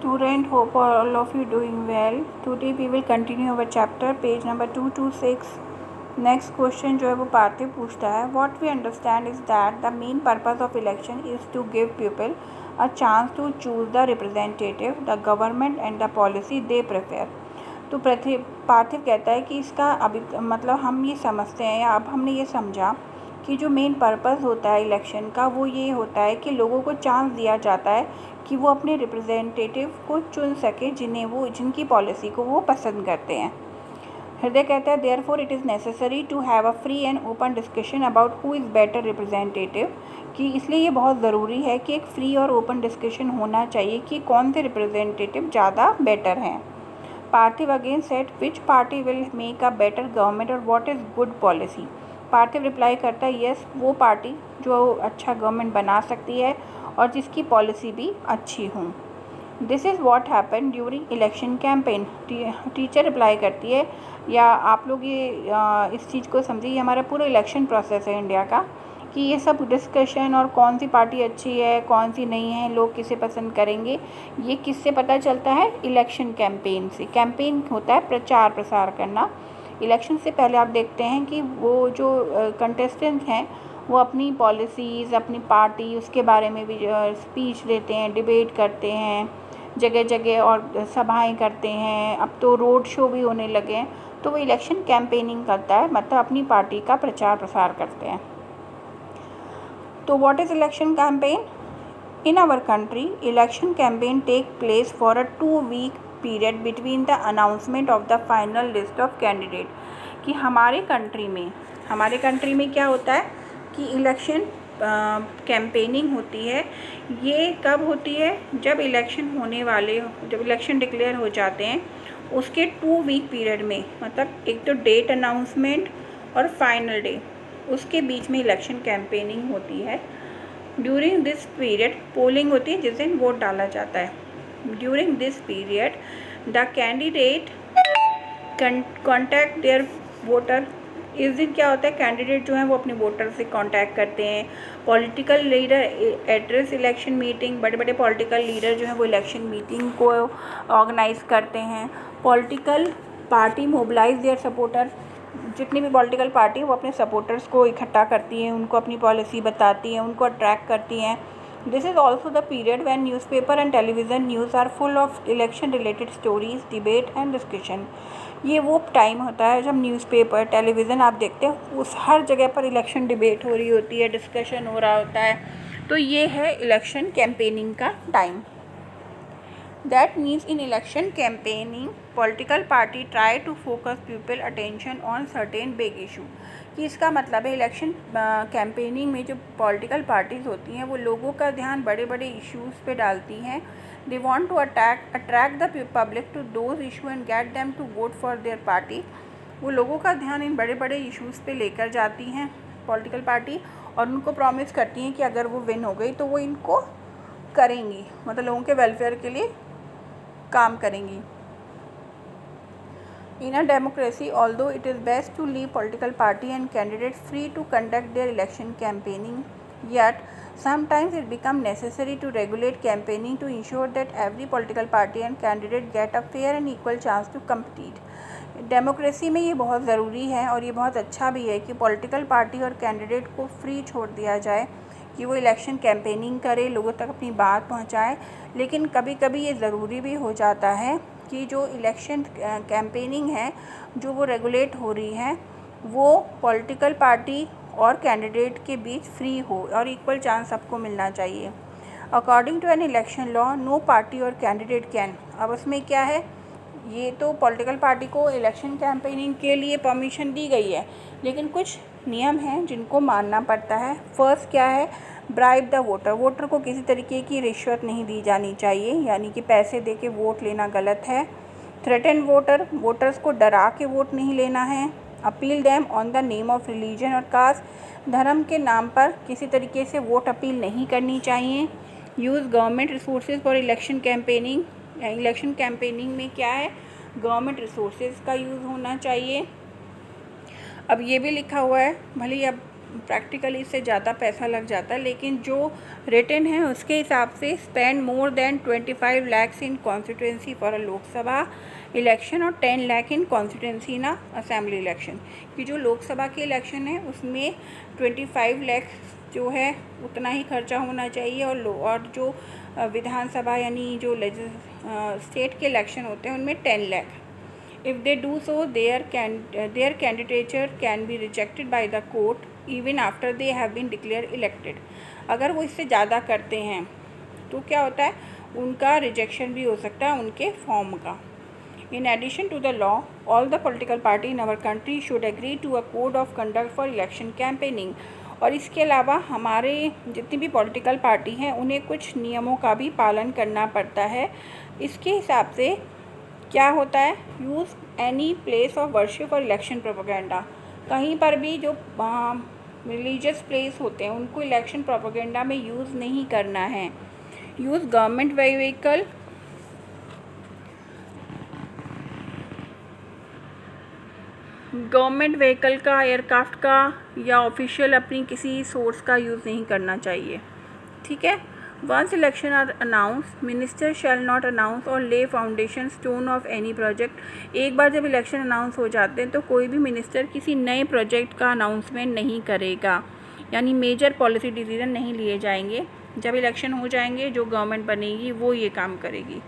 Student, hope all of you doing well. Today we will continue our chapter, page number 226. Next question जो है वो पार्थिव पूछता है, What we understand is that the main purpose of election is to give people a chance to choose the representative, the government and the policy they prefer. तो पार्थिव कहता है कि इसका अभी मतलब हम ये समझते हैं या अब हमने ये समझा कि जो मेन पर्पस होता है इलेक्शन का वो ये होता है कि लोगों को चांस दिया जाता है कि वो अपने रिप्रेजेंटेटिव को चुन सके जिनकी पॉलिसी को वो पसंद करते हैं। हृदय कहता है therefore it is necessary to have a free and open discussion about who is better representative, कि इसलिए ये बहुत ज़रूरी है कि एक फ्री और ओपन डिस्कशन होना चाहिए कि कौन से रिप्रेजेंटेटिव ज़्यादा बेटर हैं। Parthiv again set which party will make a better government और what is good policy. Parthiv reply करता है यस, वो पार्टी जो अच्छा गवर्नमेंट बना सकती है और जिसकी पॉलिसी भी अच्छी हो। This is what happen during election campaign. Teacher reply करती है या आप लोग ये इस चीज़ को समझिए, ये हमारा पूरा इलेक्शन प्रोसेस है इंडिया का, कि ये सब डिस्कशन और कौन सी पार्टी अच्छी है कौन सी नहीं है, लोग किसे पसंद करेंगे, ये किससे पता चलता है? इलेक्शन कैंपेन से। कैंपेन होता है प्रचार प्रसार करना। इलेक्शन से पहले आप देखते हैं कि वो जो कंटेस्टेंट्स हैं वो अपनी पॉलिसीज़, अपनी पार्टी, उसके बारे में भी स्पीच देते हैं, डिबेट करते हैं, जगह जगह और सभाएं करते हैं। अब तो रोड शो भी होने लगे हैं, तो वो इलेक्शन कैंपेनिंग करता है, मतलब अपनी पार्टी का प्रचार प्रसार करते हैं। तो what is election campaign? In our country election campaign take place for a 2 week period between the announcement of the final list of candidate. कि हमारे कंट्री में क्या होता है कि इलेक्शन कैंपेनिंग होती है। ये कब होती है? जब इलेक्शन डिक्लेयर हो जाते हैं उसके 2 वीक पीरियड में, मतलब एक तो डेट अनाउंसमेंट और फाइनल डे, उसके बीच में इलेक्शन कैंपेनिंग होती है। ड्यूरिंग दिस पीरियड पोलिंग होती है जिस दिन वोट डाला जाता है। During this period the candidate contact their voter. इस दिन क्या होता है, कैंडिडेट जो है वो अपने वोटर से कांटेक्ट करते हैं। Political leader address election meeting, बड़े बड़े पॉलिटिकल लीडर जो हैं वो इलेक्शन मीटिंग को ऑर्गेनाइज करते हैं। Political party mobilise their supporter. जितनी भी पॉलिटिकल पार्टी वो अपने सपोर्टर्स को इकट्ठा करती हैं, उनको अपनी पॉलिसी बताती हैं, उनको अट्रैक्ट करती हैं। This is also the period when newspaper and television news are full of election related stories, debate and discussion. ये वो टाइम होता है जब न्यूज़पेपर, टेलीविज़न आप देखते हो उस हर जगह पर इलेक्शन डिबेट हो रही होती है, डिस्कशन हो रहा होता है। तो ये है इलेक्शन कैंपेनिंग का time. That means in election campaigning, political party try to focus people attention on certain big issue। कि इसका मतलब है इलेक्शन कैंपेनिंग में जो पॉलिटिकल पार्टीज़ होती हैं वो लोगों का ध्यान बड़े बड़े इश्यूज़ पे डालती हैं। They want to attract the public to those issue and get them to vote for their party. वो लोगों का ध्यान इन बड़े बड़े इश्यूज़ पे लेकर जाती हैं पॉलिटिकल पार्टी, और उनको प्रॉमिस करती हैं कि अगर वो विन हो गई तो वो इनको करेंगी, मतलब लोगों के वेलफेयर के लिए काम करेंगी। In a democracy, although it is best to leave political party and candidates free to conduct their election campaigning, yet sometimes it becomes necessary to regulate campaigning to ensure that every political party and candidate get a fair and equal chance to compete। Democracy में ये बहुत ज़रूरी है और ये बहुत अच्छा भी है कि पॉलिटिकल पार्टी और कैंडिडेट को फ्री छोड़ दिया जाए कि वो इलेक्शन कैंपेनिंग करे, लोगों तक अपनी बात पहुंचाए। लेकिन कभी कभी ये ज़रूरी भी हो जाता है कि जो इलेक्शन कैंपेनिंग है जो वो रेगुलेट हो रही है वो पॉलिटिकल पार्टी और कैंडिडेट के बीच फ्री हो और इक्वल चांस सबको मिलना चाहिए। According to an election law no party और कैंडिडेट कैन। अब उसमें क्या है, ये तो पॉलिटिकल पार्टी को इलेक्शन कैंपेनिंग के लिए परमिशन दी गई है, लेकिन कुछ नियम हैं जिनको मानना पड़ता है। फर्स्ट क्या है, ब्राइब द वोटर। वोटर को किसी तरीके की रिश्वत नहीं दी जानी चाहिए, यानी कि पैसे दे के वोट लेना गलत है। थ्रेटन वोटर, वोटर्स को डरा के वोट नहीं लेना है। Appeal them on the name of religion और कास्ट, धर्म के नाम पर किसी तरीके से वोट अपील नहीं करनी चाहिए। Use government resources for election campaigning. Election campaigning में क्या है, गवर्नमेंट रिसोर्सेज का यूज़ होना चाहिए। अब ये भी लिखा हुआ है, भले ही अब प्रैक्टिकली इससे ज़्यादा पैसा लग जाता है, लेकिन जो रिटन है उसके हिसाब से spend more than 25 lakhs in constituency for a Lok Sabha election और 10 lakh इन कॉन्स्टिट्यूंसी ना असेंबली इलेक्शन। कि जो लोकसभा के इलेक्शन है उसमें 25 लाख जो है उतना ही खर्चा होना चाहिए, और जो विधानसभा यानी जो स्टेट के इलेक्शन होते हैं उनमें 10 lakh. If they do so, their candidature can be rejected by the court even after they have been declared elected। अगर वो इससे ज़्यादा करते हैं तो क्या होता है, उनका रिजेक्शन भी हो सकता है उनके फॉर्म का। In addition to the law, all the political party in our country should agree to a code of conduct for election campaigning। और इसके अलावा हमारे जितनी भी पॉलिटिकल पार्टी हैं उन्हें कुछ नियमों का भी पालन करना पड़ता है। इसके हिसाब से क्या होता है, use any place of worship और इलेक्शन प्रोपेगेंडा। कहीं पर भी जो रिलीजियस प्लेस होते हैं उनको इलेक्शन प्रोपेगेंडा में यूज़ नहीं करना है। यूज़ गवर्नमेंट व्हीकल, का, एयरक्राफ्ट का या ऑफिशियल अपनी किसी सोर्स का यूज़ नहीं करना चाहिए। ठीक है। Once election are announced, minister shall not announce or lay foundation stone of any project। एक बार जब इलेक्शन अनाउंस हो जाते हैं तो कोई भी मिनिस्टर किसी नए प्रोजेक्ट का अनाउंसमेंट नहीं करेगा, यानी मेजर पॉलिसी डिसीजन नहीं लिए जाएंगे। जब इलेक्शन हो जाएंगे जो गवर्नमेंट बनेगी वो ये काम करेगी।